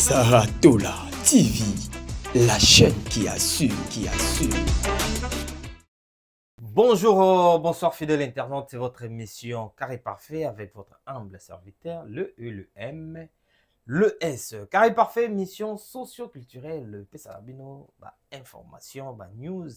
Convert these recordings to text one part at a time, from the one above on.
Saratola TV, la chaîne qui assume, Bonjour, bonsoir fidèles internautes, c'est votre émission Carré Parfait avec votre humble serviteur, le E, le M, le S. Carré Parfait, mission socio-culturelle, le Pesarabino, information, news.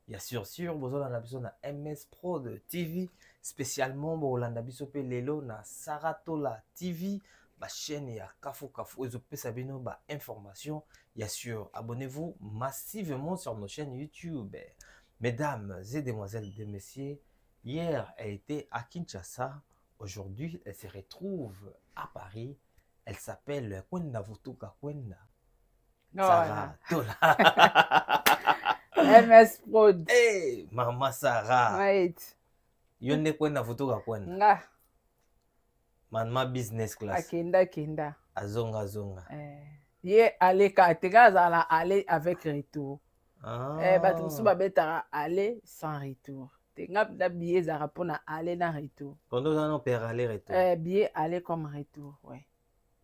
Bien sûr, vous avez la besoin de MS Pro de TV, spécialement pour l'anda biso pe lelo na Saratola TV, chaîne ya Kafou Kafou, et Pesarabino, information. Bien sûr, abonnez-vous massivement sur nos chaînes YouTube. Mesdames et demoiselles et messieurs, hier elle était à Kinshasa, aujourd'hui elle se retrouve à Paris. Elle s'appelle Kwenda Vutuka Kwenda. Saratola. MS Pro. Hey, Mama Sarah. Right. Yonde Kwenda Vutuka Kwenda. Nga. Manma business class. Akenda. Azonga. Ye ale kateka zala aller avec retour. Ah. Suba beta aller sans retour. Tenga da billet zara pona aller na retour. Quand on a père aller retour. Billet aller comme retour, ouais.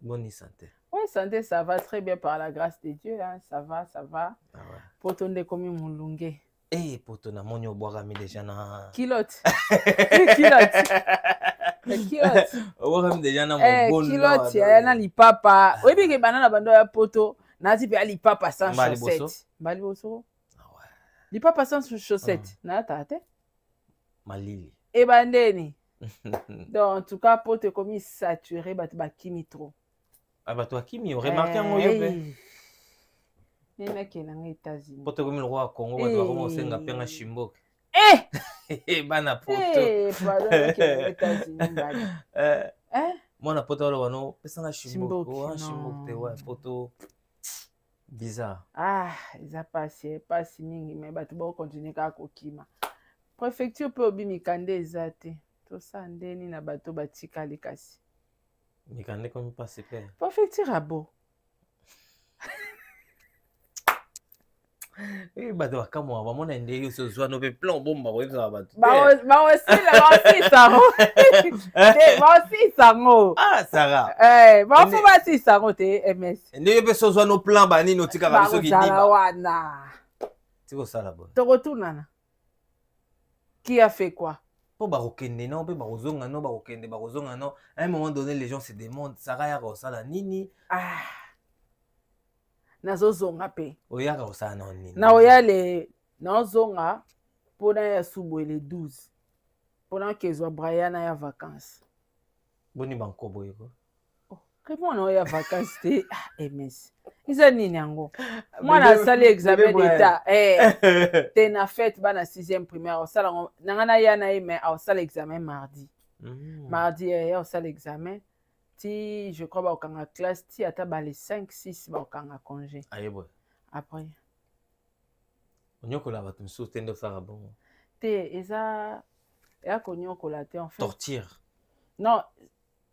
Bonne santé. Oui, santé, ça va très bien par la grâce de Dieu, hein. Ça va. Ah ouais. Pour ton décommé mulungue. Eh, pour ton amoni au bois mi déjà na. Kilote. Déjà na mon bon. Kilote, ya na lipapa. Oui, bien que banana bando ya poto. Nazi pe lipapa sans chaussettes. Baliboso. Lipapa sans chaussettes. Na tate. Malili. Et bandeni. Donc, en tout cas, pour te commis saturé, ba kimi trop. Ah bah toi Kimi, remarquez en yobe. Ni mec est dans les États-Unis. Pour te comme le roi Congo, bah toi comment c'est ngapé nga Shimbok. Bana poto. Pardon, mec est dans les États-Unis. Moi na poto wala wano, pesa nga Shimbok. Shimbok, Shimbok te ouais, poto bizarre. Ils a passé mingi, mais bah tu vas continuer à kokima. Préfecture peut obi mikande ezate. Tout ça ndeni na bato batika likasi. Mikande comme pas super. Préfecture à beau. Bato kama wa mona ndeye so zwa no pe plan bomba wa za bato. Aussi sango. Ah Sarah. Faut ba si sango te MS. Ndeye pe so zwa no plan ba nini otika ba biso kidiba. Wana. Tiko sala bo. To retournana. Qui a fait quoi? À un moment donné, les gens se demandent, Sarah ya rosala nini? Nazo zonga pe. Oya rosala non nini? Na oya le zonga pour na subo le 12. Pendant que zo Brian ya vacances. Boni banko boyeko. Comment on a vacances te MS. Isa nini yango? Moi na sali examen d'état. T'es na fête ba na 6e primaire au sala nangana ya na mais au sala examen mardi. Mardi au sala examen. Ti je crois ba okanga classe ti ata ba les 5 6 ba okanga congé. Ayebo. Après. Onyokola ba tumso tendo sara bon. Te eza ya konyokola te en fait. Torture. Non,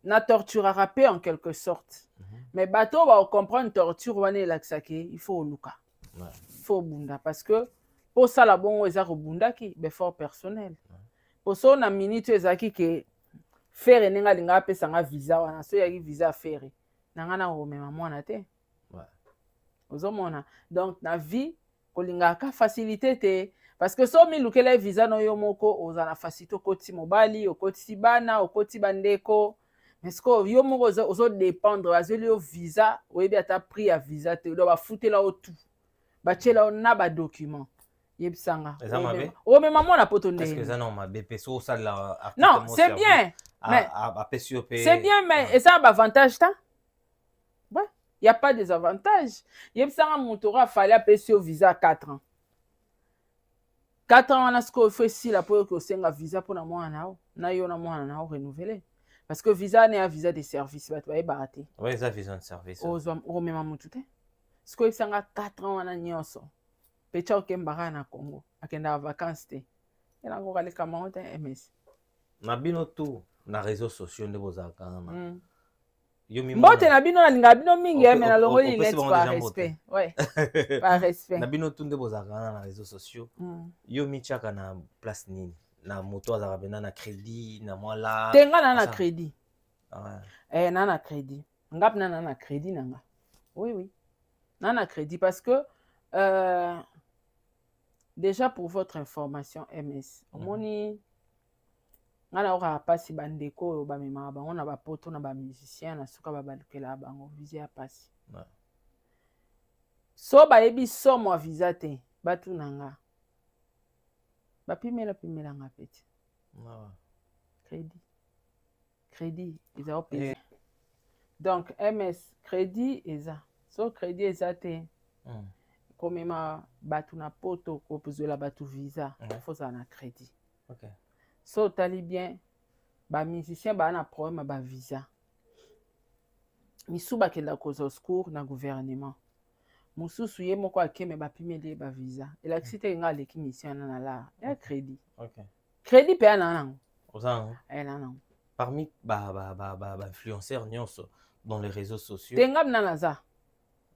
na torture rapé en quelque sorte. Mais bateau va comprendre torture wane laksake, il faut luka. Il faut bunda parce que pour ça la bon eza ko bunda ki effort personnel. Pour ça na minute ezaki ke faire ninga linga pesa nga visa wana so yaki visa faire. Nanga na o mema mwana te. Ouais. Ozomona. Donc na vie ko linga ka facilité te parce que so mi lukela visa no yo moko ozana facilité okoti mobali, okoti bana, okoti bandeko. Mais ce que yo moko ozo dépendre azeli yo visa oyebi ata prix à visa te do ba futela o tout ba tchela na ba document yebisanga o même maman na poto ndé. Est-ce que ça non ma BP so ça la non c'est bien mais c'est bien mais et ça a avantage ta ouais il y a pas des avantages yebisanga montora fallait apesi au visa 4 ans 4 ans on a ce qu'il faut ici là pour que senga visa pour na mwana na yo na mwana na renouveler. Parce que visa n'est un visa de service, tu vas barater. Oui, ça visa de service. Oh, même à mon tout. Ce que ça a 4 ans en nyonso. Pecha okembara na Congo, akenda vacances te. Et là on va aller comment MS. Na bino tout na réseaux sociaux de vos akana. Yo mi mbote na bino na linga bino mingi mais na longo il laisse par respect. Ouais. Par respect. Na bino tout de vos akana na réseaux sociaux. Yo mi chaka na place nini. Na moto azabena na crédit na mwala tenga na crédit na crédit ngap na crédit nanga Oui, oui. Nana crédit parce que déjà pour votre information, MS, omoni ngana oka pasi bandeko oyo bamemaka bango na bapoto na bamusicien na suka babalukela bango visa ya pasi. So bayebi somo visa te batu nanga bapimela nga peti. Crédit ils ont payé. Donc MS crédit eza. So crédit eza te. Comme ma batu na poto ko pozela batu visa, faut ça na crédit. OK. So tali bien ba musicien ba na problème ba visa. Misu ba kenda koza au secours na gouvernement. Mususu ye moko akeme ba pimeli ba visa. Electricité nga leki mission na la. Ya crédit. OK. Crédit pe na nango. Ozango. Nango. Parmi influenceurs nyonso dans les réseaux sociaux. Tengam na naza.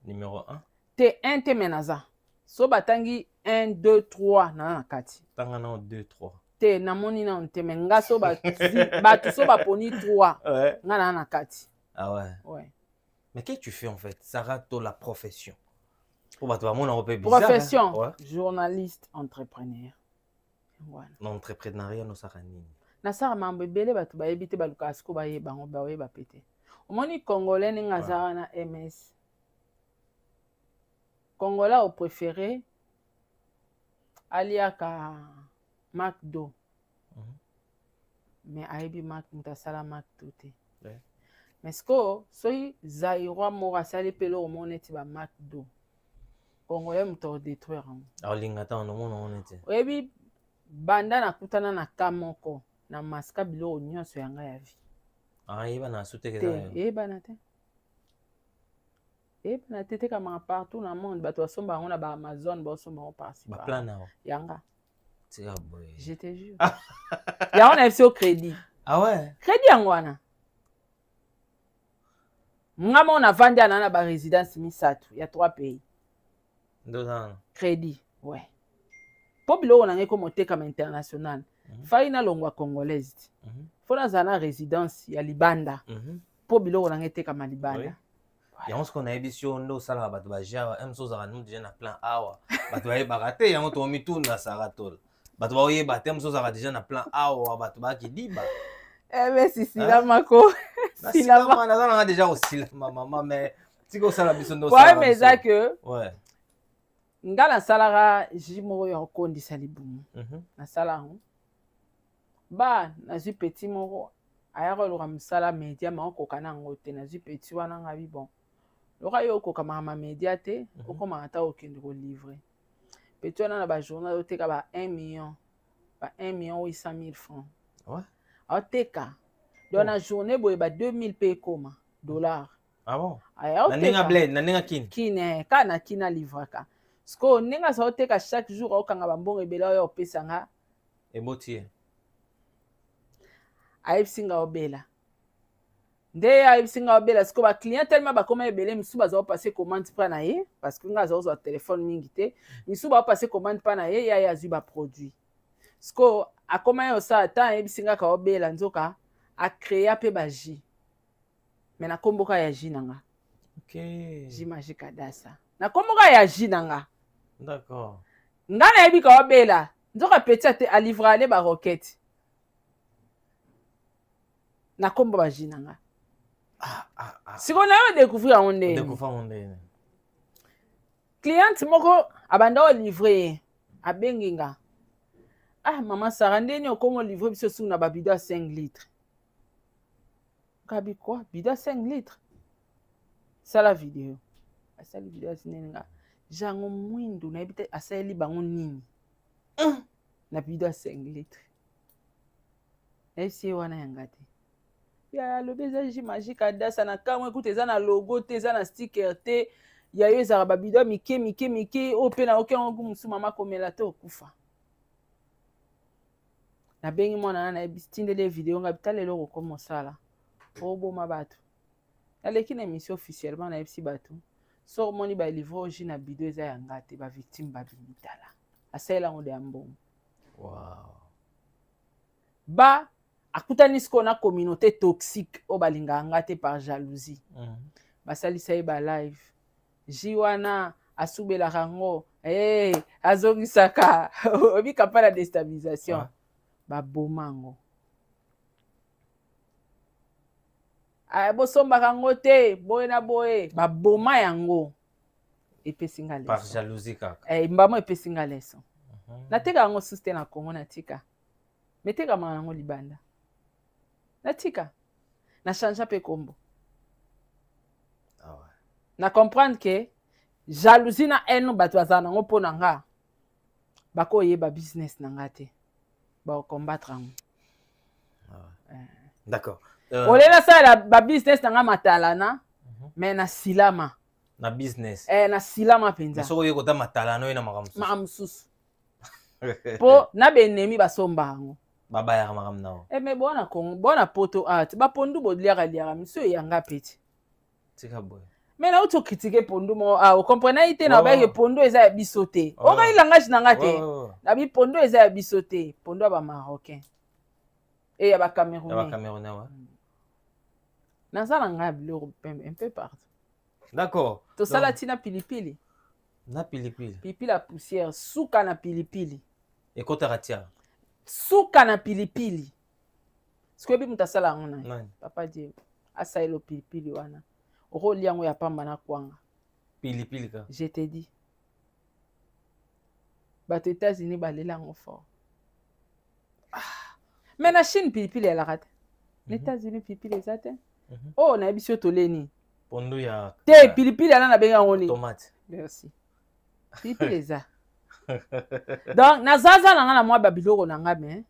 Numéro 1. Te 1 te menaza. So batangi 1 2 3 na kati. Tanga na 2 3. Te namoni na te menga so ba batu so ba poni 3. Ouais. Nga na kati. Ah ouais. Ouais. Mais qu'est-ce que tu fais en fait? Sarah to la profession. Pour battre mon européen bizarre. Profession. Hein? Ouais. Journaliste, entrepreneur. Voilà. L'entrepreneuriat no sarani. Na sara mambe bele batu ba yebite ba luka asko ba yeba ngo ba yeba pété. Omoni congolais ni ngazara na MS. Congolais au préféré aliaka McDo. Mais aibi Mac mutasala McDo te. Mais sko soy zairwa mora sale pelo o moneti ba McDo. Congolais muto détruire. Alors lingata no mona onete. Oyebi banda na kutana na kamoko na maska bilo nyonso yanga ya vie. Ah yeba na sute ke te za. Yeba na te. Yeba na te te kama partout na monde bato basomba ngo na ba Amazon ba somba ngo parti. Ba plan na. Yanga. C'est ah boy. Je te jure. Ya on a fait au crédit. Ah ouais. Crédit yango wana. Ngama on a vendu na ba résidence misatu ya 3 pays. 2 ans. Crédit, ouais. Po bilo na ngeko moté comme international. Faina longwa congolaise. Fona zana résidence ya Libanda. Po bilo na ngete comme Libanda. Ya on se connaît biso ndo sala bato ba jawa emso za nous déjà na plan awa. Bato ba baraté yango to mituna saratol. Bato ba oyeba te emso za déjà na plan awa bato ba ki diba. Mais si la mako. Si la mako na za déjà aussi la maman mais tiko sala biso ndo sala. Ouais mais ça que ouais. Ngala salara jimo yo kondisa libumu. Na sala ho. Ba na zu petit moko ayaro lo ramsala media ma ko kana ngote na zu petit wana ngabi bon. Lo ka yo ko kama ma media te o ko ma ata o kindi ko livrer. Petit wana na ba journal o te ka ba 1 million. Ba 1,800,000 francs. Ouais. O te ka. Dans la journée boy ba 2000 pe koma dollars. Ah bon? Na ninga bled, na ninga kin. Kine ka na kina livraka. Sko ninga sa oteka chaque jour au kanga bambongo ebela yo pesanga ebotie aipsinga obela nde aipsinga obela sko ba client tellement ba koma ebele misu baza passer commande pa na ye parce que nga za ozo téléphone mingi te misu ba passer commande pa na ye ya zu ba produit sko akoma yo sa ta aipsinga ka obela nzoka a créer pe ba ji mais na komboka ya ji nanga. OK. Ji magique dasa na komboka ya ji nanga. D'accord. Ngana yebi ka obela nzoka petit a livrer aller ba roquette na kombo ba jinanga. Si on a découvrir on est découvrir on est client moko abanda o livrer a benginga. Ah maman Sarah ndeni okomo livrer biso sou na ba bidon 5 litres. Kabi quoi bidon 5 litres. Ça la vidéo. Ça la vidéo sinenga. Jango mwindu na ebite asali bango nini na bidon 5 litres. Esi wana yangate ya lobeza ji magique adasa na kamwe écoute eza na logo te eza na sticker te ya yo ezaka ba bidon mike o pe na oke ngo musu mama komela te okufa na bengi mwana na ebistindele video nga bitalelo ko komosala oboma bato aleki na émission officiellement na FC bato so moni ba livre ji na bidon eza yangate ba victime ba bimitala asela ngo de ambom. Wow. Ba akutani sko na communauté toxique o balinga ngate par jalousie. Basalisa ba live jiwana asubela rango azongisaka obika pa la déstabilisation babomango bosombaka yango te boye na boye baboma yango epesinga leso par jalousie kaka mbamo epesinga leso nateka yango susu te na Congo natika metekama yango libanda natika na change mpe kombo na comprendre que jalousie na haine bato bazala nango mpo na nga bakoyeba business na nga te bakombattre yango d'accord olela sala babusiness na nga matalana mais na silama na business na silama mpenza soko oye kota matalana oyo na makambo mosusu mpo na benemi basomba yango babayaka makambo nao me bona kongo bona poto art bapondu boliaka miso eyanga peti tika boye mais na uti okritike pondu mo okomprena ite na bayeke pondu eza ya biso te okai langage na nga te na bipondu eza ya biso te pondu ya bamarocain e ya bacamerounais naza na ngai ya biloko un peu partout d'accord tosala ntina pilipili na pilipili pilipili ya poussière suka na pilipili ekotaka tia suka na pilipili sikoyebi moto asala yango na papa die asalela pilipili wana okolia yango ya pamba na kwanga pilipili ka je te dis bato États-Unis balela yango fort mais na Chine pilipili elaka te na États-Unis pilipili eza te oyo nayebi si yo toleni pondu ya te pilipili ana na benga yango ni tomate merci pilipili eza donc nazaza na nga na mwa babiloko na nga me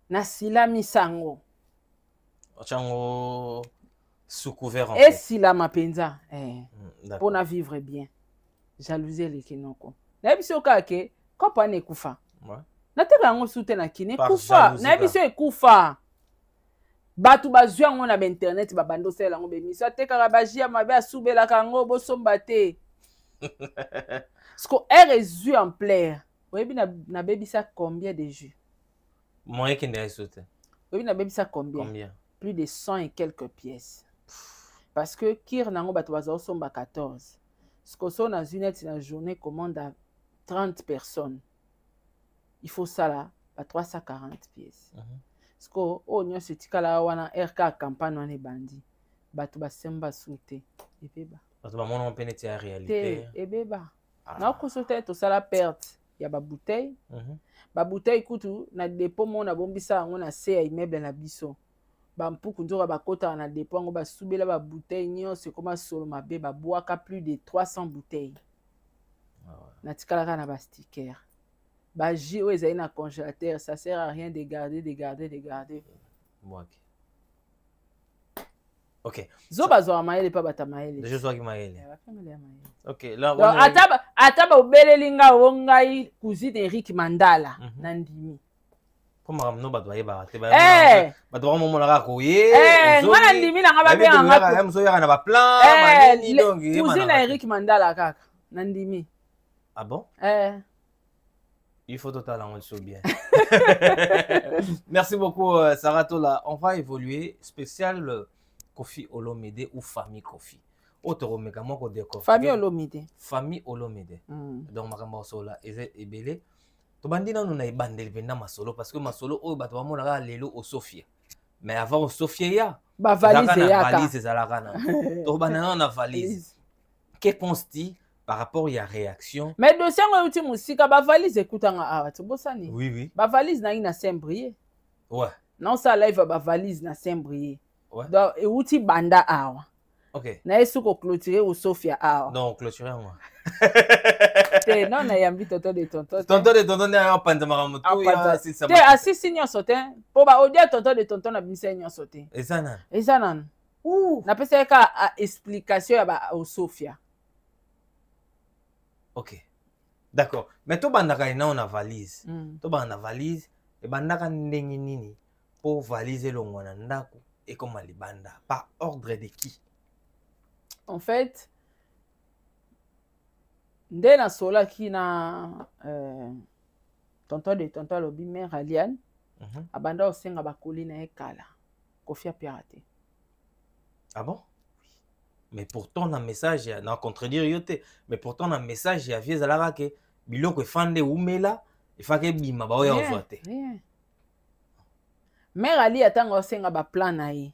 nasilamisa yango ochango sous couvert esilama mpenza mpo na vivre bien jalousie eleki noko nayebi si yo kaka ke kopo ana ekufa nateka yango su te na kini ekufa nayebi si yo ekufa bato bazwi yango na bainternet babandi osala yango bemisio atekaka baji ya mabe asubelaka yango bosomba te siko ere ezwi en plaire oyebi nabebisa combien de jus moyen kende eso te oyebi nabebisa combien plus de 100 et quelques pièces parce que kir nango bato baza osomba 14 siko so nazwi neti na journée commande à 30 personnes il faut sala ba 340 pièces siko oyo nyonso etikala wana rk campagne wana ebandi bato basemba su te ebeba bato bamona mpe neti ya réalité ebeba nakoso te tosala perte ya babouteille babouteille kutu na depo mona bombisa yango na se ya immeuble na biso bampuku nzoka bakotaka na depo yango basubela babouteille nyonso ekoma solo mabe babwaka plus de 300 bouteilles natikalaka na basticker baji oyo ezali na congélateur ça sert à rien de garder ok zo bazwaka mayele mpa bata mayele deja ozwaki mayele ata baobeleli nga o ngai cousine Eric Mandala na ndimi po makambo no bato bayebaka te bato bakomomonaka koye nga na ndimi nanga babenganga mosoyaka na baplan cousine Eric Mandala kaka na ndimi ah bon il faut totalement le bien. Merci beaucoup Sarah Tola. On va évoluer spécial Kofi Olomide ou famille Kofi. Autre mécanisme de Kofi. Famille Olomide. Famille Olomide. Donc makambo sola ebele. To bandina nous na ibandel vena masolo parce que masolo o bato bamona lelo o Sofia. Mais avant o Sofia ya ba valise ya ka. Valise ezalaka. To bandana na valise. Que pense-t-il par rapport à la réaction? Mais dossier ngo uti musika ba valise ekutanga awa to bosani. Oui. Ba valise na ina Saint-Brieuc. Ouais. Non ça live ba valise na Saint-Brieuc. Ouais. Donc uti banda awa. OK. Na yesu ko clôturer au Sofia awa. Donc clôturer moi. Te non na yambi tonton de tonton. Tonton de tonton na panda maramoto ya si ça. Te asisi nyonso te. Po ba odia tonton de tonton na bimisa nyonso te. Ezana. Na pesa ka explication ya ba au Sofia. Ok, d'accord. Mais tout bandaka ina on a valise. Tout banda valise et bandaka ndenge nini pour valiser longwana ndako et comme libanda par ordre de qui? En fait, nde na sola ki na tonton de tonton lobi mère Aliane abanda osenga bakoli na ekala Kofi a piraté. Ah bon? Mais pourtant, dans le message, il y a contredire yote. Mais pourtant, dans le message, il y a vieux alara que biloko fande umela, il faut que bima ba oya ozoate. Mère Ali atanga osenga ba plan na ye.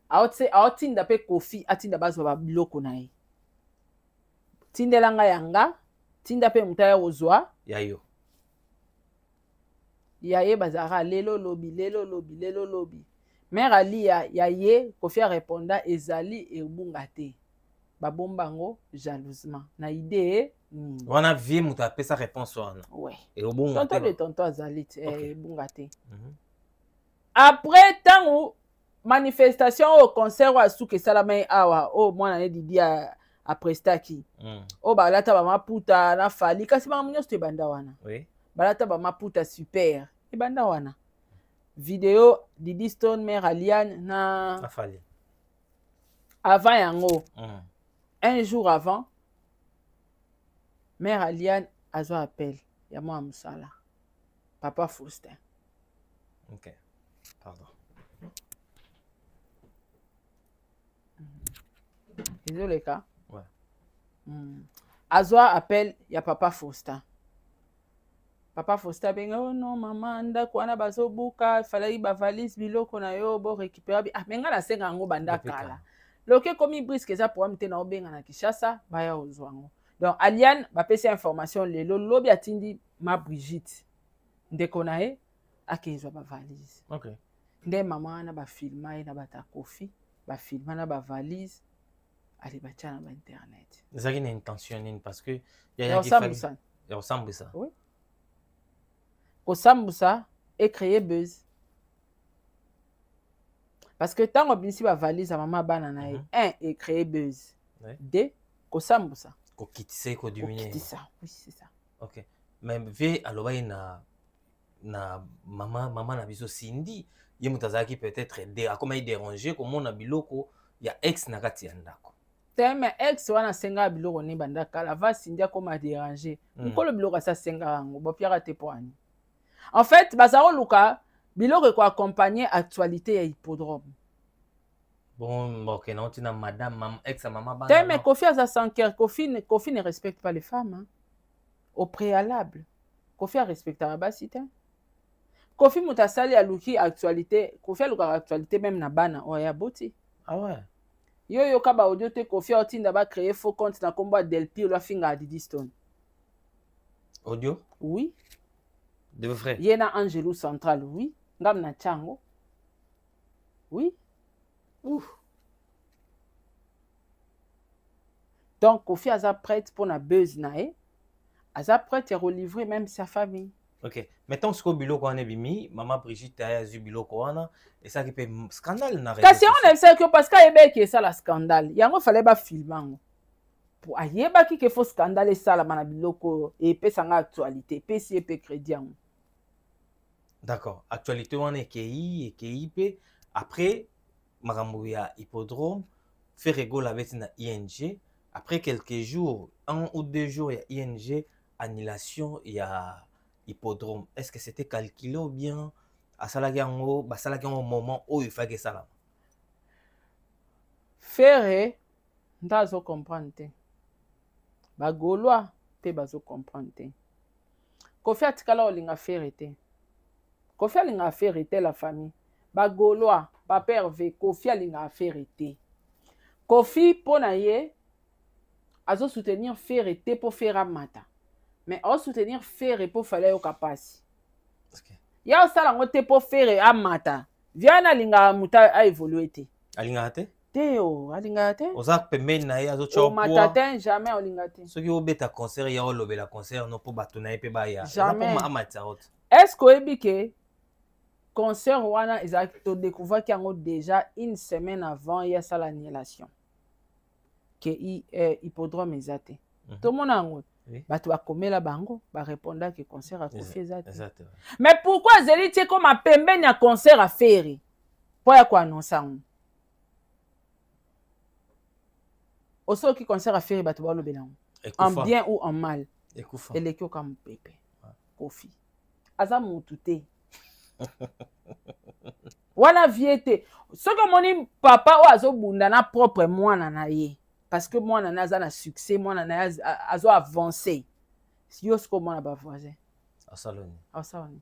Aotinda pe Kofi atinda bazo ba biloko na ye. Tindelanga yanga, tinda pe mutaya ozwa. Yayo. Yaye bazara lelo lobi. Mère Ali yaye Kofi a réponda ezali ebungate. Babombango jalousement. Na idée Wana vie muta pesa réponse wana. Ouais. Et au bon tonton azali ebungate. Après tant manifestation au concert wa suke salama awa o mwana ne didi a prestaki. O balata ba maputa na fali kasi ba munyo ste banda wana. Oui. Balata ba maputa super. E banda wana. Vidéo Didi Stone mère Aliane na fali. Avant yango. Un jour avant mère Aliane azo appel ya moi musala. Papa Faustin. OK. Pardon. Désolé, cas. Ouais. Azwa appel ya Papa Faustin. Papa Faustin benga oh non maman ndako wana bazobuka fallait ba valise biloko na yo bo récupérer ah menga na senga ngo banda kala. Loke komi brisque za pour amte na obenga na Kishasa baya ozwango. Donc Aliane ba pesa information lelo lobi atindi ma Brigitte. Ndeko na ye akezwa ba valise. OK. Nde maman na ba filma na bata Kofi, ba filma na ba valise. Allez ba tchana ba internet. Ça qui une intention parce que il y a ça. Il ressemble ça. Oui. Kosambusa et créer buzz. Parce que tant que ba valise à maman banana un et créer buzz. Deux kosambusa. Ko kitise ko diminuer. C'est ça. Oui, c'est ça. OK. Mais ve aloba na maman na biso Cindy, ye mutazaki peut-être comme il déranger comme on a biloko ya ex na kati ya ndako. Mais ex wana senga biloko ni bandaka la va Cindy comme a déranger. Nkolo biloko ça senga ngo bo piara te poani. En fait, bazaro luka biloko ko accompagner actualité ya hippodrome. Bon, OK, non tu na madame ex maman bana. Mais Kofi a sans cœur, Kofi ne respecte pas les femmes hein. Au préalable. Kofi a respecté la basité. Kofi mutasali a luki actualité, Kofi a luka actualité même na bana oya boti. Ah ouais. Yo kaba audio te Kofi a otinda ba créer faux compte na combat Delpi la finga Didi Stone. Audio? Oui. De vrai. Yena Angelou Central, oui. Ngam na Chango. Oui. Ouf. Donc Kofi a prête pour na buzz nae. Aza prête à relivrer même sa famille. OK. Mettons ce que biloko wana bimi, maman Brigitte a eu biloko wana et ça qui peut scandale na réseau. Kasi on aime ça que parce qu'ayeba que ça la scandale. Yango fallait ba filmer. Pour ayeba ki que faut scandale ça la mana biloko et pe sanga actualité, pe si pe crédit. D'accord. Actualité wana et pe après makambo ya hippodrome fait rigole avec na ING. Après quelques jours, 1 ou 2 jours, il y a ING, annulation, il y a hippodrome. Est-ce que c'était calculé ou bien à Salagango, au moment où il fallait ça là? Faire, ndazo comprendre. Ba Gaulois, pe bazo comprendre. Kofi atikala olinga faire te. Kofi alinga faire te la famille. Ba Gaulois, ba père ve Kofi alinga faire te. Kofi pona ye azo soutenir faire te pour faire amata. Mais on soutenir faire pour faire au capacité. Ya sala ngote pour faire amata. Viana linga muta a évolué te. Alinga te? Teo, alinga te. Oza pembe na ya zo chopo. Matatin jamais alinga te. Ce qui obeta concert ya olobe la concert no po batuna pe ba ya. Jamais. Amatarot. Est-ce que que concert wana exacto découvert qu'il y a déjà une semaine avant il y a ça l'annulation. Que hippodrome ezate. Tout le monde a ngot. Bato bakomela bango ba répondre que concert a Kofi ezate. Mais pourquoi Zeli tie comme a pembeni a concert à faire? Pour ya quoi annoncer on? Oso qui concert à faire bato ba lo belango. En bien ou en mal. Et les kyo comme pépé. Kofi. Aza mututé. Wana viete. Ce que moni papa o azo bunda na propre mwana na ye. parce que moi nana aza na succès moi nana azo avancer yo ce que moi na ba voisin asaloni asaloni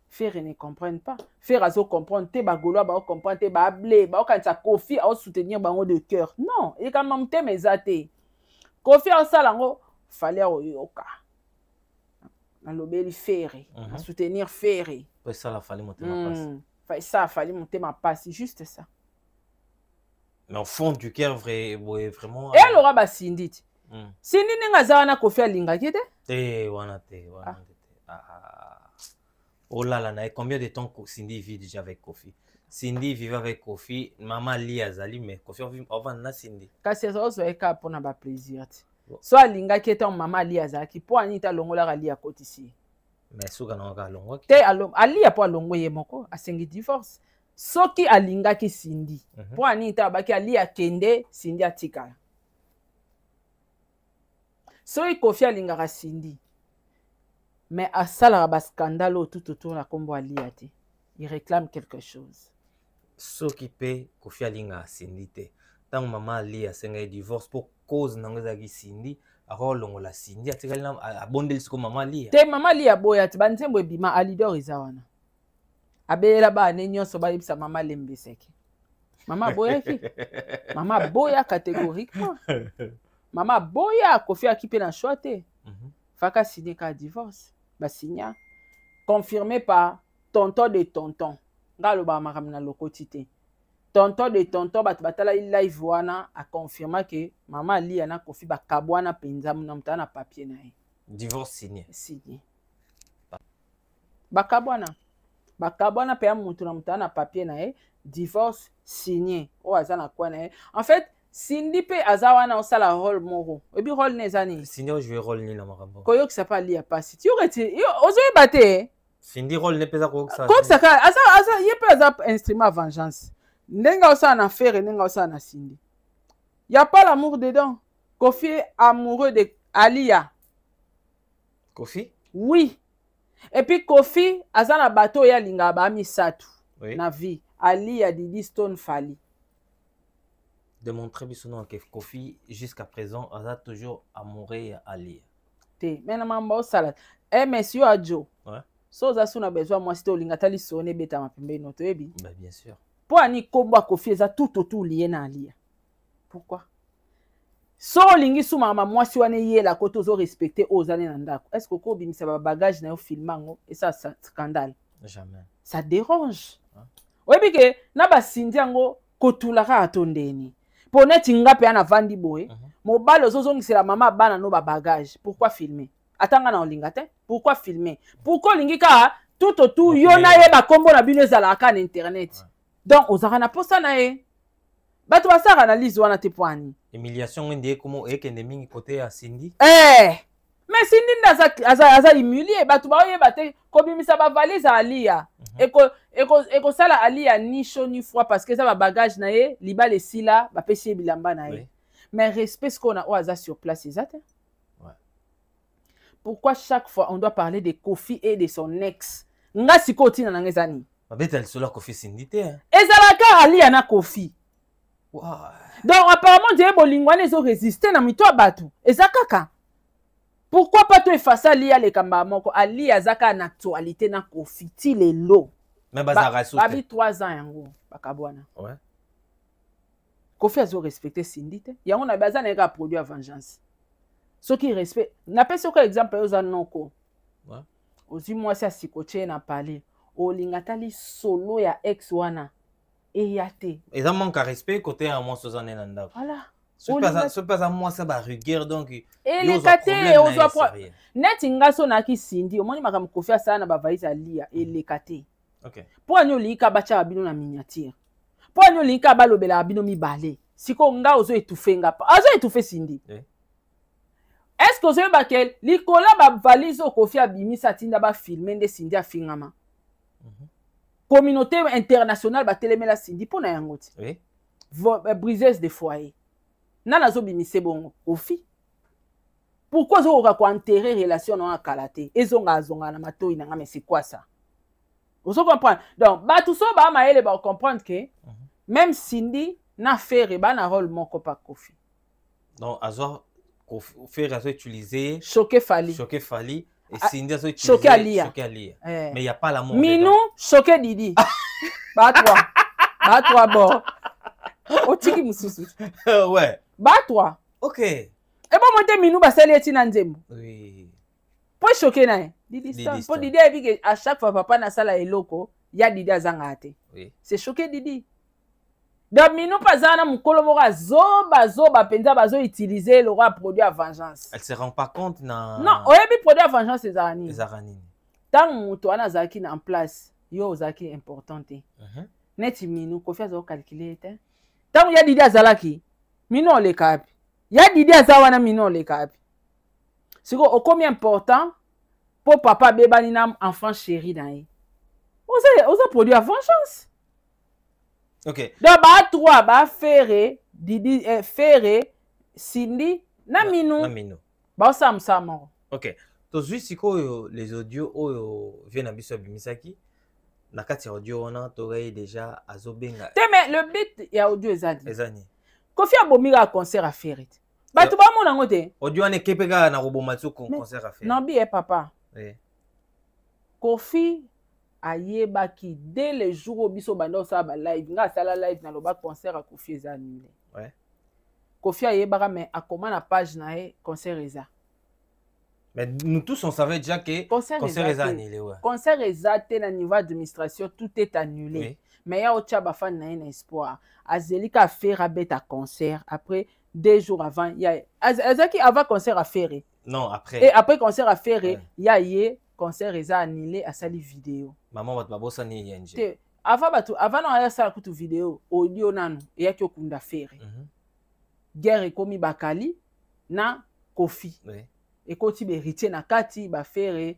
Faire ne comprennent pas faire azo comprendre te ba goloa ba comprendre te ba blé ba kanisa Kofi a soutenir bango de cœur non et quand même te mezate Kofi a salango fallait oyoka na lobeli faire à soutenir faire ça la fallait monter ma passe ça fallait monter ma passe juste ça. Mais au fond du cœur, vraiment... Et elle aura ba Sindit. Sindi nenga zawana Kofi alinga kite? Wana te. Oh là là, combien de temps Cindy vit déjà avec Kofi? Cindy vivait avec Kofi, maman li azali, mais Kofi avant na Cindy. Kasi ça so eka pona ba plaisir. So alinga kite maman li azaki, po anita longola ali akoti ici. Mais souka na ka longo. Te ali ya po longo ye moko, asengi divorce. Soki alingaki Cindy po anita baki ali akende Cindy atikala soki Kofi alingaka Cindy mais asalaka ba scandale tout autour na kombo alia te il réclame quelque chose soki pe Kofi alingaka Cindy te tant maman ali asenga divorce pour cause nango ezaki Cindy akolongola Cindy atikali na abondeli siko maman ali te maman ali aboya te banzembo ebima alidor eza wana abela ba ne nyonso ba yebisa mama lembeseki mama boya ki mama boya catégoriquement mama boya Kofi akipe na choix te faka signer ka divorce ba signa confirmé par tonton de tonton ngalo ba makam na lokoti te tonton de tonton bat batala live wana a confirma que mama ali na Kofi ba kabwana penza na mtana papier na ye divorce signé ba kabwana bakabwana pe mutu na mutana papier na ye divorce signé o azana kwa na ye en fait Cindy pe azawana osala rôle moro ebi rôle nezani Cindy o jouer rôle ni na makambo koyo kisa pa li apasi ti yoreti ozo ebate Cindy rôle ne pesa ko ça ko kisa ka aza ye pe aza instrument vengeance ndenga osala na faire ndenga osala na Cindy y a pas l'amour dedans Kofi amoureux de Alia Kofi oui. Et puis Kofi azana bateau ya linga ba misatu na vie Ali ya Didi Stone Fali démontrer bisono que Kofi jusqu'à présent a toujours amoureux à Ali te mena mamba osala monsieur Adjo ouais so za suna besoin moi c'était linga tali sonné beta mapembe noto ebi bah bien sûr pour ani komba Kofi za tout autour lié na Ali pourquoi so lingi suma mama mwasi wane ye la koto zo respecter ozane na ndako est-ce que ko bimisa ba bagage na yo filmango et ça scandale jamais ça dérange oyebi ke na ba Cindy yango kotulaka atondeni poneti ngape ana vandi boye mobalo zozongisela mama bana no ba bagage pourquoi filmer atanga na olinga te pourquoi filmer pourquoi lingika tout autour yo na ye ba kombo na bino ezala ka na internet donc ozaka na posa na ye bato basaka analyse wana te poani humiliation ndie komo ekende mingi côté ya Cindy mais Cindy aza humilié bato ba oyeba te kobimisa ba valise Alia eko sala Alia ni chaud ni froid parce que ça ba bagage na ye liba le sila ba pesi bilamba na ye mais respect ce qu'on a oaza sur place exact pourquoi chaque fois on doit parler de Kofi et de son ex nga siko tina na ngezani babeta le solo Kofi Cindy te ezalaka Alia na Kofi donc apparemment Dieu bolingwane zo résister na mito abatu ezakaka pourquoi pas to effacer Alia le kamba moko Alia zaka na actualité na Kofi ti lelo mais bazara souté babi 3 ans yango bakabwana ouais Kofi azo respecter Cindy te yango na bazana eka produit à vengeance soki respect na pesa ko exemple oza noko ouais ozi moi ça sikoche na parler olinga tali solo ya ex wana eyate eza manque respect côté à moi sozane na ndako voilà ce pas à moi ça ba rigueur donc le kate ozo pro net ngaso na ki Cindy omoni makam Kofi asana ba valise Alia le kate OK po anyo lika bacha bino na miniature po anyo lika balobela bino mibale siko nga ozo etufenga azo etufe Cindy est-ce que ozo bakel likola ba valise o Kofi abimisa tinda ba filmer nde Cindy afingama communauté internationale ba telemela Cindy pona yango ti oui briseuse de foyer nana zo bimise bongo Kofi pourquoi zo ka ko enterrer relation na kalaté ezonga azonga na matoi na mais c'est quoi ça vous comprenez donc ba tout ça ba maele ba comprendre que même Cindy na faire ba na rôle moko pa Kofi Donc, Azor, au faire à utiliser Choqué Fali. Choqué Fali. Et Ah, Cindy a utilisé Choqué Alia. Choqué Alia. Eh. Mais il n'y a pas l'amour. Minou, choqué Didi. Bat-toi. Bat-toi, bon. Otiki Moussousou. Ouais. Bat-toi. Ok. Et bon, monter Minou, bah, c'est les Tinanzem. Oui. Pour choquer, naï. Didi, Didi pour Stone. Didi, il dit que à chaque fois, papa n'a sala et loco, il y a Didi à Zangate. Oui. C'est choqué, Didi. Donc, Minou, pas zana, mon colomora, zoba, penza, bazo, utiliser le roi produit à vengeance. Elle se rend pas compte na. Non, on a produit à vengeance, c'est Zarani. Les Aranini. Tant que tu as Zaki en place, yo Zaki importante. Net Minou, Kofi a calculé. Tant qu'il y a Didi à Zalaki, Minou on les cap. Il y a Didi à Zawana, Minou on les cap. C'est au combien important pour papa bébé nina enfant chéri d'ailleurs. On a produit à vengeance. Ok. Donc bah toi bah Ferré, Didi Ferré, Cindy, na Minou. Na Minou. Bah Sam Sam. Ok. Donc juste si les audios viennent à Bissau Bimisaki, na kati audio on a t'aurais déjà azobenga. Mais le but il y a audio ezadi. Ezani. Kofi a bomira concert à Ferré. Bah tu vas mon angote. Audio ane kepega na robomatsu concert à faire. Non bi papa. Oui. Kofi a yebaki dès le jour où biso bando sa ba live nga sala live na loba concert à Kofi ezani. Ouais. Kofi a yebaka mais a comment la page na concert eza. Mais nous tous on savait déjà que concert est annulé, ouais. Concert est na niveau administration, tout est annulé. Oui. Mais il y a autre fan na un espoir. Azelika a fait rabet à concert après 2 jours avant, il y a Azaki avant concert à faire. Non, après. Et après concert à faire, il y a concert est annulé à sali vidéo. Maman va te bossa ni yenge. Avant non ya sala kutu vidéo, audio nanu, il y a que kunda faire. Guerre komi bakali na Kofi. Oui. Et quand il héritier na kati ba faire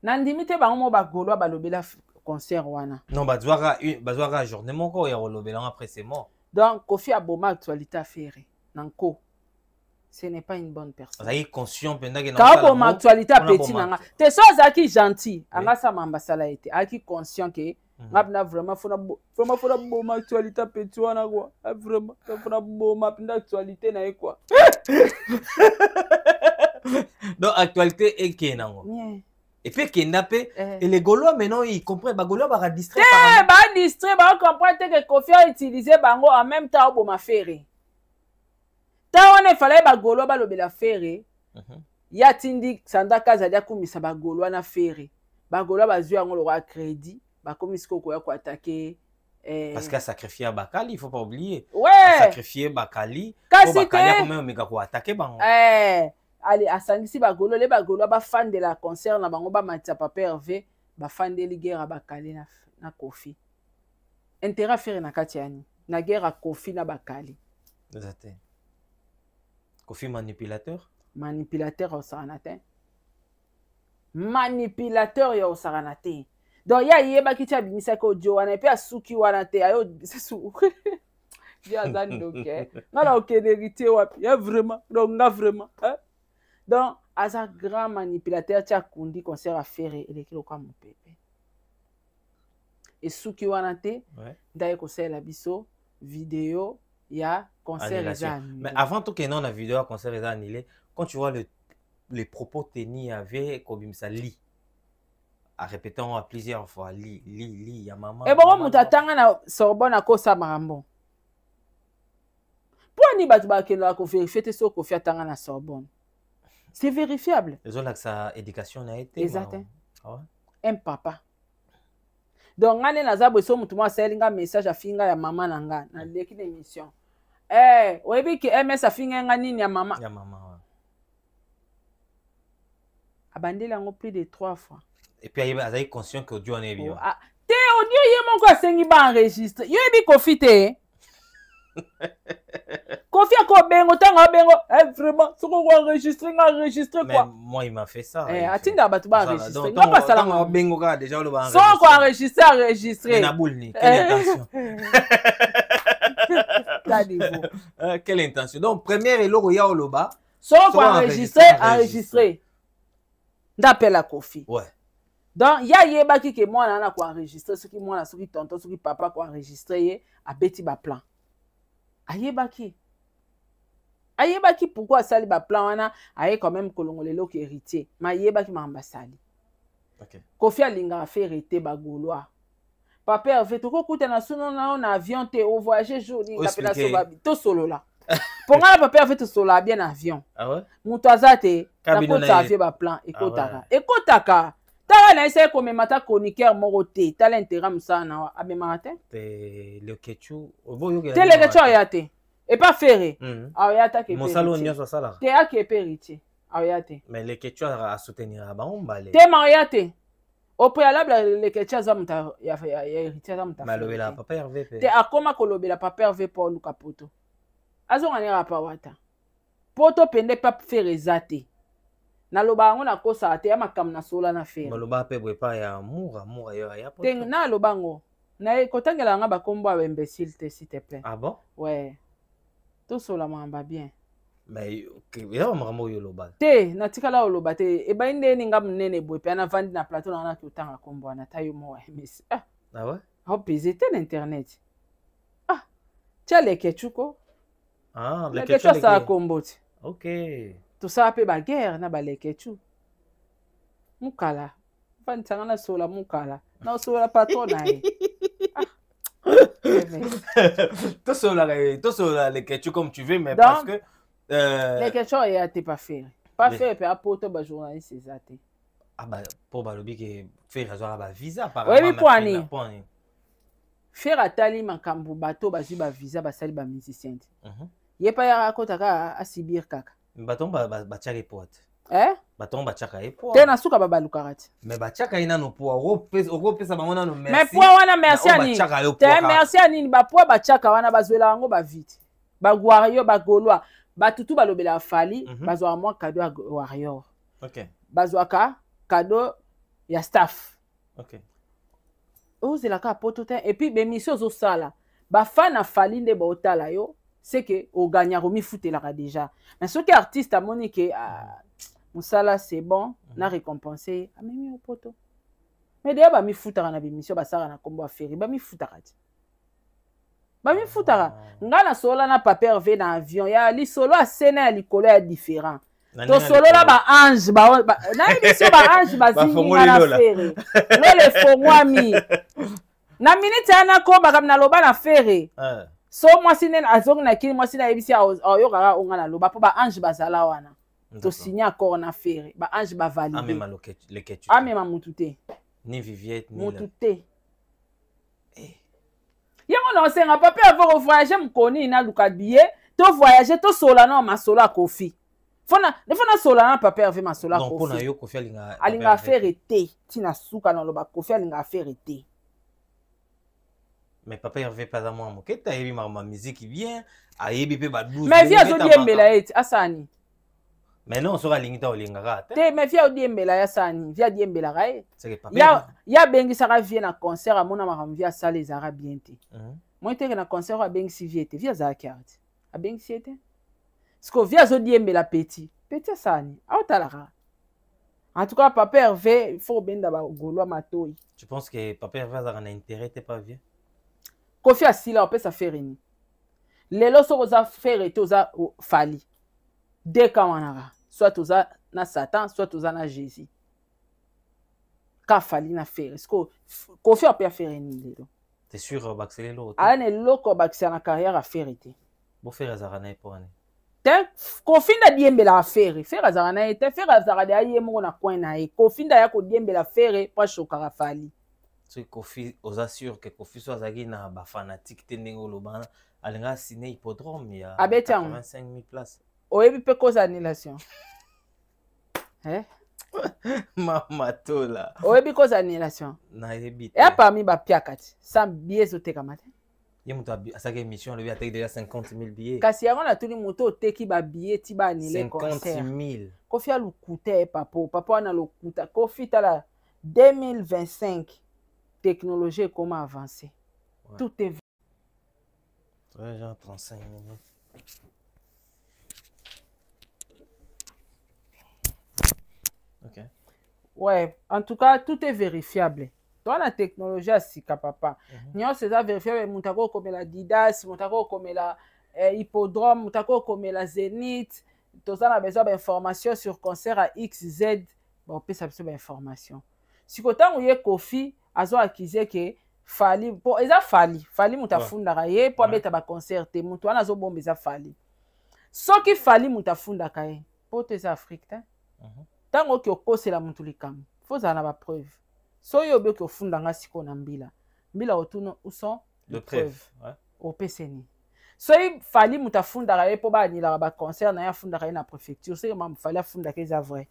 nandimite ba mo ba golwa ba lobela concert wana non bazwaka journée moko ya lobela après c'est mort. Donc Kofi a boma actualité à faire nanko ce n'est pas une bonne personne. Vous êtes conscient pendant que na ka boma actualité à petit nanga te so zaki gentil anga sa mamba sala été aki conscient que ngabna vraiment fona boma actualité à petit wana quoi vraiment fona boma pinda actualité na quoi. Donc, actualité est qu'il y a. Et puis, qu'il y a et les Gaulois, maintenant, ils comprennent. Les Gaulois vont distraire. Ils vont comprendre que Kofi a utilisé Bango en même temps pour ma faire. Tant on fallait que les Gaulois va faire. Il y a Tindi, Sanda Kazadia, comme ça, les Gaulois na faire. Les Gaulois va jouer le roi crédit. Comme ils sont attaquer. Parce qu'à sacrifier Bakali, il ne faut pas oublier. Ouais. Sacrifier Bakali. Bakali, comment on va attaquer Bango. Allez, à Sangisi Bagolo, les Bagolo, ba fan de la concert, na bango ba matcha papa Hervé, ba fan de la guerre à Bakali na Kofi. Intérêt à faire na Katiani, na guerre à Kofi na Bakali. Exactement. Kofi manipulateur? Manipulateur au Saranatin. Manipulateur au Saranatin. Donc, il y a yeba qui t'a bini sa ko Joana, et puis à Suki Wanate, ayo, c'est sou. Il y a Zan donc, non, là, ok, vérité, il y a vraiment, donc, là, vraiment, hein. Donc, à un grand manipulateur, tu as conduit concert à faire et les kilos comme mon pépé. Et ce qui a été, d'ailleurs, concert la biso, vidéo, il y a concert annulé. Mais avant tout que non, la vidéo, concert annulé, quand tu vois les propos tenus avec Kobimsa Li, à répétant plusieurs fois, Li, il y a maman. Et bon, on t'attend à Sorbonne à cause de Marambo. Pour ni battre que la vérifier tes so Kofi attend à Sorbonne. C'est vérifiable. Les autres, sa éducation a été. Exactement. Un papa. Donc, on a zabo so mutuma selinga message à finga ya maman nanga na l'équipe d'émission. Oyebi que MS a finga ngani ya maman. Ya maman. Abandé lango plus de 3 fois. Et puis il est conscient que Dieu en est bien. Te audio yé mon quoi sengi ba enregistré. Yoyebi Kofi te. Kofi a quoi bengo tanga bengo vraiment ce qu'on va enregistrer quoi. Mais moi il m'a fait ça. Atinda batu ba enregistrer. Non pas ça là bengo ga déjà le ba enregistrer. Sans quoi enregistrer. Na boule ni. Quelle intention. Quelle intention. Donc première et logo ya oloba. Sans quoi enregistrer. D'appel à Kofi. Ouais. Donc ya yeba ki ke moi na quoi enregistrer ce qui moi na ce qui tonton ce qui papa quoi enregistrer a beti ba plan. Ayebaki. ayebaki pourquoi asali ba plan wana aye quand même kolongolelo ki héritier ma ayebaki mamba sali. OK. Kofi alinga fait hériter ba Gaulois. Papa Hervé toko kuta na suno na avion te au voyager jour ni kapela sobabi to solo la. Pour nga papa Hervé to solo bien avion. Ah ouais? Muto azate na kota avion ba plan ekotaka. Ekotaka. Tala na essaye comme mata chroniqueur moko te. Tala intérêt musana abema te. Te le ketchu. Te le ketchu ayate. Et pas ferré. Ayata ke. Mon salon nyo sala. Te a ke héritier. Ayate. Mais le ketchu a soutenir ba ombale. Te mariate. Au préalable le ketchu azamuta ya héritier azamuta. Malobela papa Hervé pe. Te akoma kolobela papa Hervé pour Luka poto. Azongani rapa wata. Poto pende pa feré zate. Na loba ngo na kosa te ya makam na sola na fer. Baloba pe bwe pa ya amour yo ya poto. Teng na lobango. Na kotangela nga ba kombo ba imbécile te s'il te plaît. Ah bon? Ouais. Tout sola mamba bien. Mais ya mrambo yo loba. Te na tikala oloba te e ba inde ni nga munene bwe pe na vandi na plateau na ki utanga kombo na tayo mo wa MS. Ah ouais? Ho pezete l'internet. Ah. Tia le kechuko. Ah, le kechuko sa kombo. OK. Tout ça pe ba guerre na ba le kechu. Mukala. Fantanga na sola mukala. Na sola patron na e. Tout cela les kechu comme tu veux mais donc, parce que les questions est pas faire. Pas faire pe apporter ba journaliste exacté. Ah bah pour balobi que faire raison ba visa par oui pour ani. Faire atali makambu bato ba ziba visa ba sali ba musicien. Yepa ya kotaka asibir kaka. Baton ba tchaka report. Baton ba tchaka report. Te na suka ba balukarati. Mais ba tchaka ina no po opesa bango na no merci. Mais po wana merci ani. Te merci ani ba po ba tchaka wana bazwela ngo ba vite. Ba Warrior ba Gaulois. Ba tutu ba lobela fali bazwa moi cadeau à Warrior. OK. Bazwaka cadeau ya staff. OK. Ozela ka pototin et puis be mission zo sala. Ba fana fali nde ba otala yo. C'est que au gagnant au mi fouté là déjà mais ce qui artiste a monique musala c'est bon na récompensé a même au poto mais déjà ba mi foutara na émission ba sara na kombo affaire ba mi foutara ba mi foutara ngana sola na papa Hervé na avion ya li solo a scène ya likolo ya différent to solo la ba ange ba na émission ba ange ba zingi na affaire le fongwami na minute ana ko ba kam na loba na affaire so moi sinen azong na kini moi sina ebisi yo kaka onga na loba po ba ange bazala wana to signer accord na faire ba ange ba valider amema le ketu amema mutute ni Viviette ni mutute yango na senga papa avant voyager mkoni na luka billet to voyager to sola na masolo a Kofi fona sola na papa Hervé masolo a Kofi donc pona yo Kofi alinga faire te tina suka na loba Kofi alinga faire te. Mais papa Hervé pas à moi moquette t'as eu ma musique qui vient a yebi pe ba 12 mais via zo diembela et asani mais non sera lingita olingara te mais via diembela ya sani via diembela rae c'est que papa ya bengi sara vient na concert à mona ma via ça les arabes bien te moi te na concert a bengi si viete via za carte a bengi siete ce que via zo diembela petit sani a otalara en tout cas papa Hervé il faut benda ba Gaulois matoi. Tu penses que papa Hervé a un intérêt t'es pas vieux Kofi asila on peut ça faire ni lelo so za faire te za fali de kawanara soit oza na Satan soit oza na Jésus ka fali na faire est-ce que Kofi on peut faire ni lelo t'es sûr baxeler l'autre ah ne loko baxer na carrière à faire te bo faire azarana pour ani te Kofi nda diembela faire azarana te faire azarade aye mo na coin na e Kofi nda ya ko diembela faire pa shokara fali. So Kofi aux assure que Kofi soit zagi na ba fanatique tenengo lobana alinga signer hippodrome il y a 85 000 places. Oyebi pe cause annulation. Mama tola. Oyebi cause annulation. Na yebi. Et parmi ba piakati, sans billets au teka matin. Yemuto a sa émission le avec déjà 50 000 billets. Kasi yango na tuli moto teki ba billet ti ba annuler concert. 50 000. Kofi a lukuta papa na lukuta. Kofi tala 2025. Technologie est comment avancer. Ouais. Tout est ouais, genre 35 minutes. Ok. Ouais, en tout cas, tout est vérifiable. Toi, la technologie, c'est papa. Nous, c'est ça vérifiable. Montako comme la Didas, montako comme la hippodrome mutako komela Zénith tozana besoin d'information sur concert à XZ bon pesa biso information siko tango ye Kofi azo accuser que Fali po eza Fali mutafundaka ye po abeta ba concert te mutu wana azo bomba eza Fali soki Fali mutafundaka ye po te eza Afrique te tango ki okosela mutu likambo faut za na ba preuve so yo be ki ofundanga siko na mbila otuno où sont les preuves au PCN so Fali mutafundaka ye po ba anila ba concert na ya fundaka ye na préfecture c'est même Fali afundaka eza vrai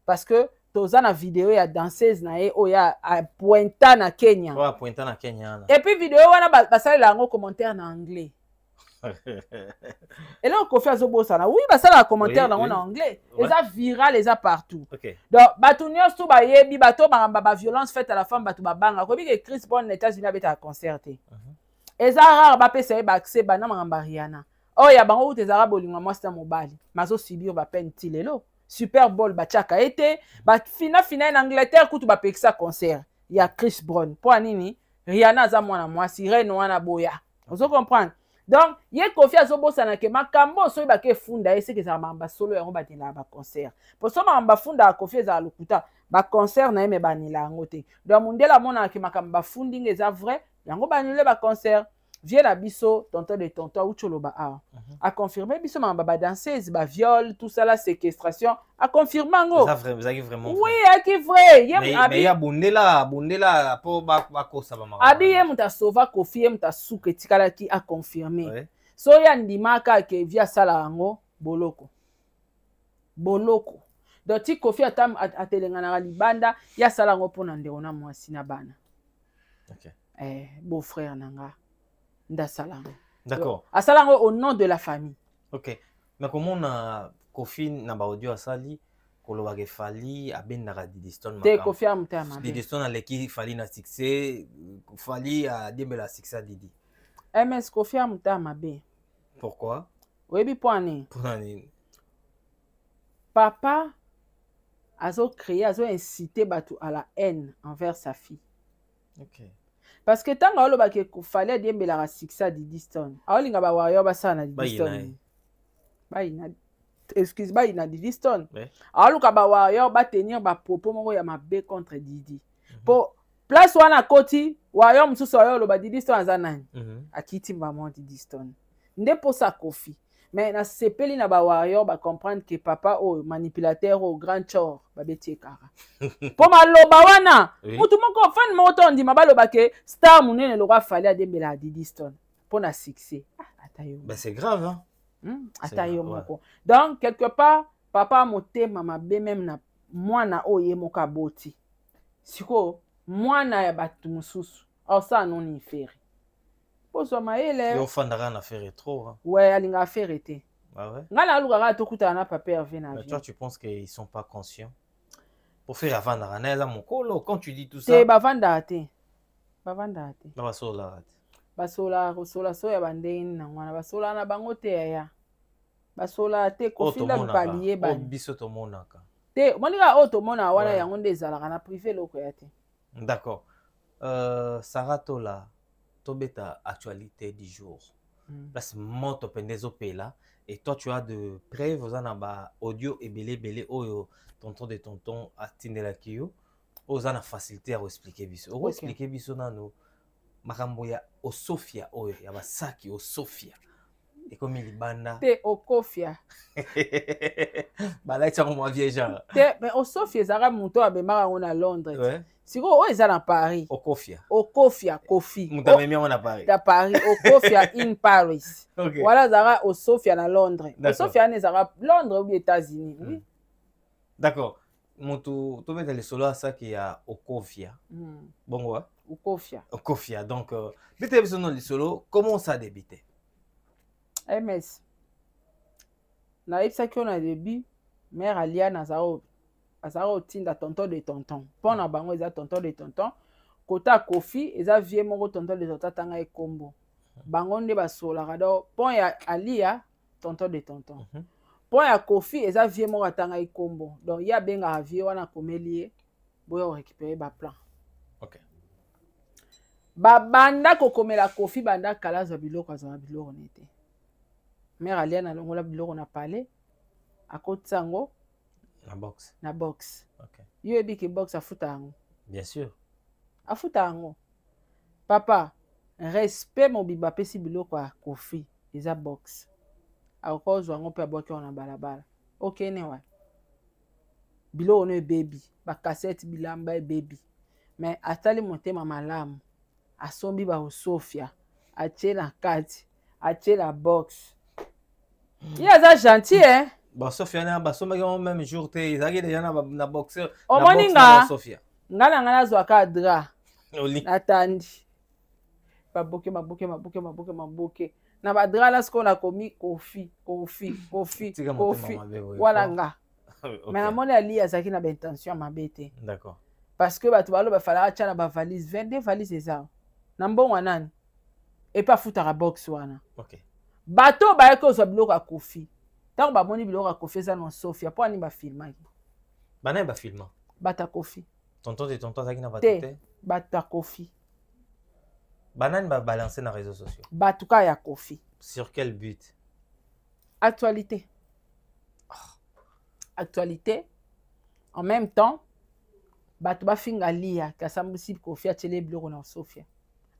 parce que toza na vidéo ya danseuse na ye oya pointa na Kenya. Ouais, pointa na Kenya. Et puis vidéo wana basala la ngo commentaire na anglais. Et là Kofi azobosa na oui basala commentaire na en anglais. Les a viral les a partout. Okay. Donc batunios tout ba yebi bato ba violence faite à la femme batu ba banga. Ko bi que Chris Brown aux États-Unis abeta concerté. Eza rare ba pesa ba accès ba na mamba Rihanna. Oh ya bango utezara bolinga mwasta mobali. Mazo sibio ba penti lelo. Super Bowl bachaka été ba fina en Angleterre kutu ba pekisa concert ya Chris Brown pour nini Rihanna za mwana mwasi Reine wana boya vous comprendre donc ye Kofi azobosa na ke makambo so ba ke funda ese ke za mamba solo yango batela ba concert pour so mamba funda Kofi za lokuta ba concert na yeme banila ngote donc mundela mona ke makamba fundi ngeza vrai yango banile ba concert vie la biso tonton de tonton ucholoba a confirmé biso mamba ba danseuse ba viol tout ça la séquestration a confirmé ngo ça vous avez vraiment oui qui vrai mais ya bundela po ba kosa ba mama abi ye muta sauva Kofi ye muta suke tikala ki a confirmé so ya ndimaka ke via sala ngo boloko donc ti Kofi atam atelengana na libanda ya sala ngo pona ndeko na mwasi na bana beau frère nanga Ndasalango. D'accord. Asalango au nom de la famille. Ok. Mais comment on a Kofi na ba audio asali kolobage Fali abendaka Didiston te Kofi amutama. Didiston aleki Fali na succès Fali a dembela succès Didi. MS Kofi amutama be. Pourquoi? Webi poani. Poani. Papa azo créé azo incité batu à la haine envers sa fille. Ok. Parce que tant que ba ke fallait diembela la succès Didiston. Aolinga ba wayo ba sana Didiston. Ba ina Didiston. Aoluka ba wayo ba tenir ba propos moko ya mabe contre Didi. Po place wana koti wayo msusu wayo lo ba Didiston azanani. Akiti maman Didiston. Nde po sa Kofi. Mais na sepeli na ba wayo ba comprendre que papa o manipulateur au grand chor ba betie kara. Po maloba wana mutu moko fan moto ndima baloba ke star munene lo Fali adembela Didiston po na succès. Atayo. Ben c'est grave hein. Atayo moko. Donc quelque part papa motema mabe même na mwana oye moka boti. Siko mwana ya batu mususu. Osa non iferi. Poso maele. Yo fandaka na faire trop hein. Ouais, alinga faire été. Ah ouais. Ngala luka to kuta na papa Hervé na vie. Toi tu penses qu'ils sont pas conscients? Pour faire vendre na la mokolo quand tu dis tout ça. C'est bavanda te. Bavanda te. Na basola. Basola soya bandeni na mwana basola na bango te ya. Basola te kofinda baliye ba. Biso to monaka. Te monika o to mona wana yango ndezala na privé loko ya te. D'accord. Sarah Tola tobeta actualité du jour. Là c'est moto pendezo pela et toi tu as de preuves aux anaba audio et belé oyo tonton de tonton atindela kiyo aux ana facilité à expliquer biso. O expliquer biso nano makambo ya Osofia oyo ya basaki Osofia. Et comme il banda te okofia bala tsa mo vieille genre te mais Osofia zara muto abemaka ngona Londres. Ouais. Siko o eza na Paris. Okofia. Kofi. Mutamemi on a Paris. Da Paris, Okofia in Paris. Okay. Voilà zara Osofia na Londres. Osofia ne zara Londres ou États-Unis. Oui. D'accord. Mutu to mettre le solo ça qui a Okofia. Bon ouais. Okofia. Donc bete besoin le solo, comment ça a débuté? MS. Na ipsa ki on a début, mère Alia Nazaro azaro tinda tonton de tonton. Pona bango eza tonton de tonton. Kota Kofi eza vie moko tonton de tonton tanga e kombo. Bango nde basola kado pon ya Alia tonton de tonton. Pon ya Kofi eza vie moko tanga e kombo. Donc ya benga vie wana komelie boyo récupérer ba plan. OK. Ba banda ko komela Kofi banda kala za biloko za biloko nete. mère alia na longola biloko na palais akotisa yango na box Okay. yo yebi ke box afuta yango Bien sûr. afuta yango papa respect mobiba apesi biloko ya kofi eza box akozwa yango mpe abwaki yango na balabala okene wa biloko no ebebi bakasete bilamba ebebi me atali motema malamu asombi baosofia atie na kati atie na box ye aza gentil hein Sofia na basomaki yango même jour te ezalaki déjà na boxeur omoni nga nga na nga nazwaka dra natandi baboke na badra la sikoyo nakomi kofi wala nga me namoni ali azalaki na baintention ya mabe te d'accord parce que bato baloba falaka atya na bavalise 22 valise eza na mbongo nani epe afutaka box wana okay. bato bayaki ozwa biloko ya kofi ntango bamoni biloko ya kofi eza na sofia mpo ani bafilmaki bana bafilma bato ya kofi tonton azalaki na bato te bato ya kofi banani babalance na réseaux sociaux bato ka ya kofi sur quel but actualité actualité en même temps bato bafinga lia kasambwisi kofi atiele biloko na sofia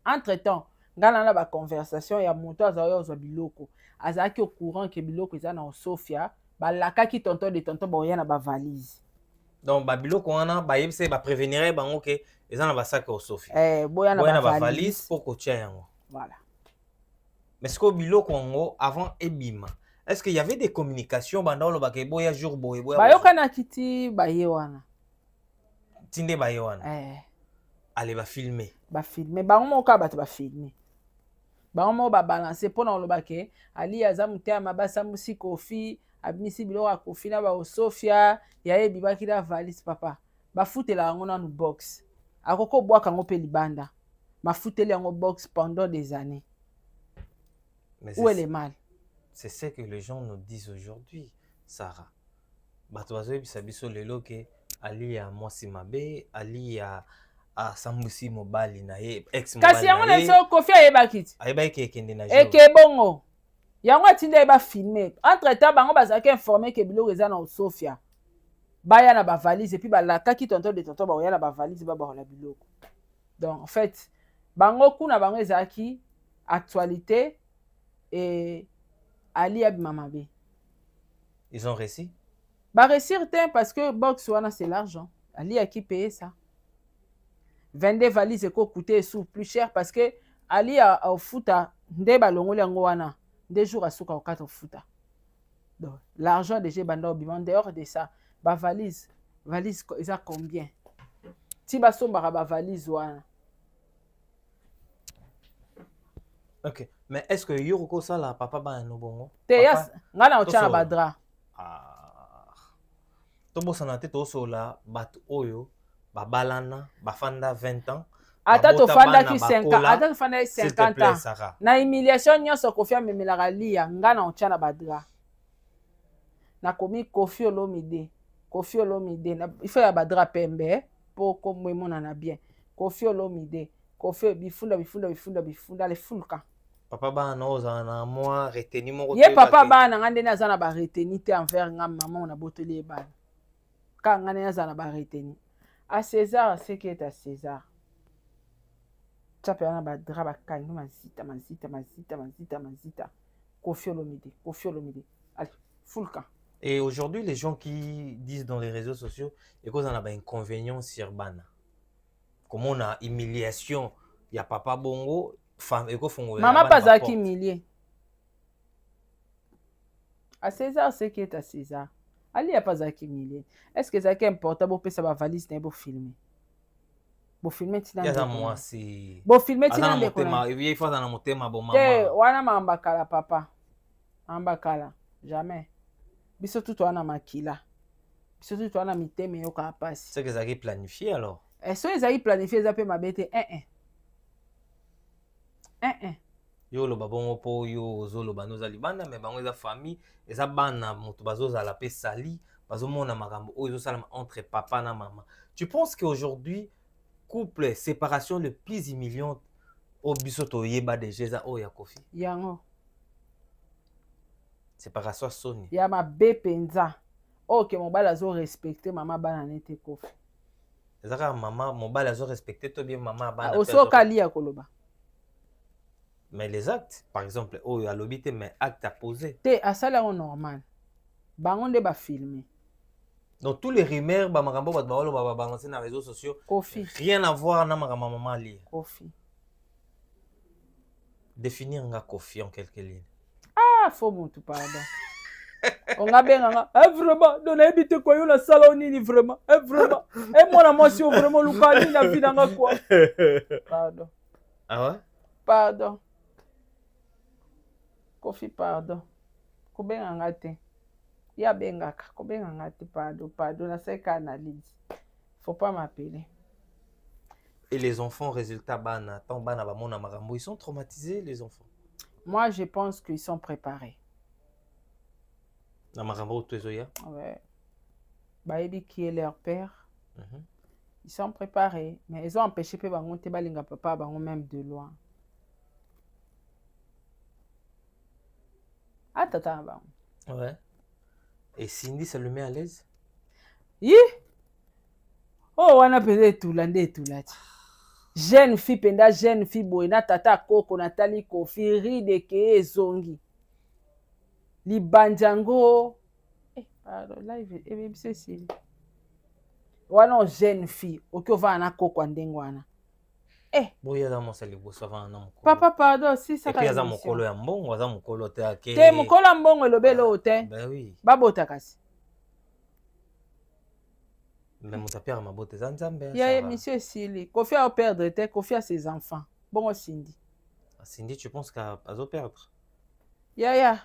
entre temps ngana na baconversation ya moto azalaki ozwa biloko azalaki au courant ke biloko eza na sofia balakaki tonton de tonton baoya na bavalise donc babiloko wana bayebisa baprévenire bango ke eza na basaki ya sofia boya na bavalise mpo kotia yango voilà. mais sikoyo biloko yango avant ebima est-ce qu'il y avait des communications banda olobaka eboya jour boye bayokanaki ti baye wana tinde baye wana ale bafilme bango moko kaka bato bafilme bango moko babalance mpona olobake ali aza motema basambusi kofi abimisi biloko ya kofi na baosofia yayebi baki na valise papa bafutela yango nanu box akoko bwaka yango mpe libanda mafuteli yango box pendant des années. Mais où est le mal? C'est ce que les gens nous disent aujourd'hui, Sarah. Bato bazoyebisa biso lelo ke ali ya mwasi mabe, ali ya sambusi mobali na ye, ex mobali na ye. Kasi yango na biso Kofi ayebaki ti. Ayebaki ekende na jour. Eke bongo. Yango atinda eba filmer. Entre temps bango bazaki informé ke biloko eza na Sofia. Baya na ba valise et puis balakaki tonton de tonton ba oya na ba valise ba ba na biloko. Donc en fait, bango kuna bango ezaki actualité et Ali Abimamabe. Ils ont réussi? Bah réussir parce que box wana c'est l'argent. Ali a qui payer ça. 22 valises et coûter sous plus cher parce que Ali a au futa nde balongoli yango wana 2 jours à souka au 4 futa. Donc l'argent déjà banda obima dehors de ça. Ba valise ils a combien? Ti ba somba ba valise wana. OK. Mais est-ce que Yoroko ça la papa ba no bongo? Te yas ngana ochana badra. Tobo sanate to sola bat oyo babalana bafanda 20 ans. Ata to fanda ki 5 ans, ata to fanda 50 ans. Na humiliation nyonso Kofi amemelaka lia ngana ochana badra. Na komi Kofi Olomide. Kofi Olomide na il faut ya badra pembe pour comme mona na bien. Kofi Olomide. Kofi bifunda le fulka. Papa ba na oza na moi retenu mo ye papa ba na ngande na za na ba retenu te envers nga maman na boteli ba ka ngane na za na ba retenu à César c'est qui est à César tapa na ba draba kanyo mazita Kofi Olomide allez full camp. Et aujourd'hui les gens qui disent dans les réseaux sociaux et qu'on a un inconvénient sur bana comme on a humiliation il y a papa bongo femme et maman pas à qui humilié à César c'est qui est à César Ali a pas à qui humilié est-ce que ça qui est important pour ça va valise pour filmer tina il y a moi c'est pour filmer tina de quoi il faut dans mon thème bon maman eh wana mambakala papa ambakala jamais biso tout wana makila biso tout wana miteme yo ka passe c'est que ça qui planifié alors est-ce que ça qui planifié ça peut mabete yo lo babongo po yo zolo banoza libanda mais bango eza famille eza bana moto bazoza la pe sali bazomona makambo oyo ezosala entre papa na maman. Tu penses qu'aujourd'hui couple séparation le plus humiliante au biso to yeba déjà za o ya Kofi yango Séparation Sony. Ya mabe penza. Ok, mon bal azo respecté maman bana nete Kofi. Ezaka maman mobile azo respecté to bien maman bana. Oso kali ya koloba. Mais les actes, par exemple, oh ya lobité mais acte à poser. Te asala on normal. Bango nde ba filmer. Donc tous les rumeurs ba makambo ba balo ba balancer na réseaux sociaux. Kofi. Rien à voir na makambo maman ali. Kofi. Définir nga Kofi en quelques lignes. Ah, faut mon tout pardon. On a bien vraiment donc na habité quoi yo la salon nini vraiment vraiment et moi la motion vraiment lukani na vie nga quoi. Pardon. Ah ouais? Pardon. Kofi pardon. Ko benga ngate. Ya benga ka ko benga ngate pardon na c'est qu'analyse. Faut pas m'appeler. Et les enfants résultat bana tant bana ba mona makambo ils sont traumatisés les enfants. Moi je pense qu'ils sont préparés. Na makambo tozoya. Ouais. Baebi qui est leur père. Ils sont préparés, mais ils ont empêché pe bango te balinga papa bango même de loin. Ah tata bango. Ouais. Et Cindy ça le met à l'aise? Yi. Oh wana peut-être tout l'andé tout là. Jeune fille penda jeune fille boina tata koko Nathalie Kofi ride ke zongi. Libanjango. Pardon, live et c'est wana jeune fille okyo va na koko ndengwana. Boya za mosali bosava na mokolo. Papa pardon si ça ka za mokolo ya mbongo za mokolo te ake. Te mokolo ya mbongo elobelo te. Ben oui. Babota kasi. Mais mon père m'a boté za nzambe. Ya monsieur Sili, Kofi a perdre te, Kofi a ses enfants. Bon Cindy. Cindy tu penses qu'à zo perdre? Ya.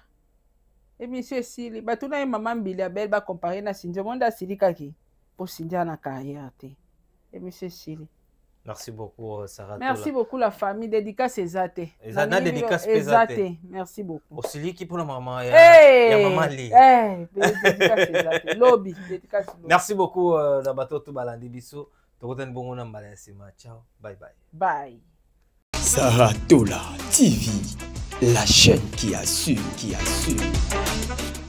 Et monsieur Sili, ba tuna maman Mbili belle ba comparer na Cindy, monde a Sili kaki pour Cindy na carrière te. Et monsieur Sili. Merci beaucoup Sarah. Merci beaucoup la famille, dédicace Ezate. Ezana dédicace Ezate. Merci beaucoup. Osili qui pour la maman ya maman li. Dédicace Ezate. Lobby, dédicace Lobby. Merci beaucoup na bato tout balandi biso. Tokoten bongo na mbalansima. Ciao. Bye bye. Bye. Sarah Tola TV, la chaîne qui assure, qui assure.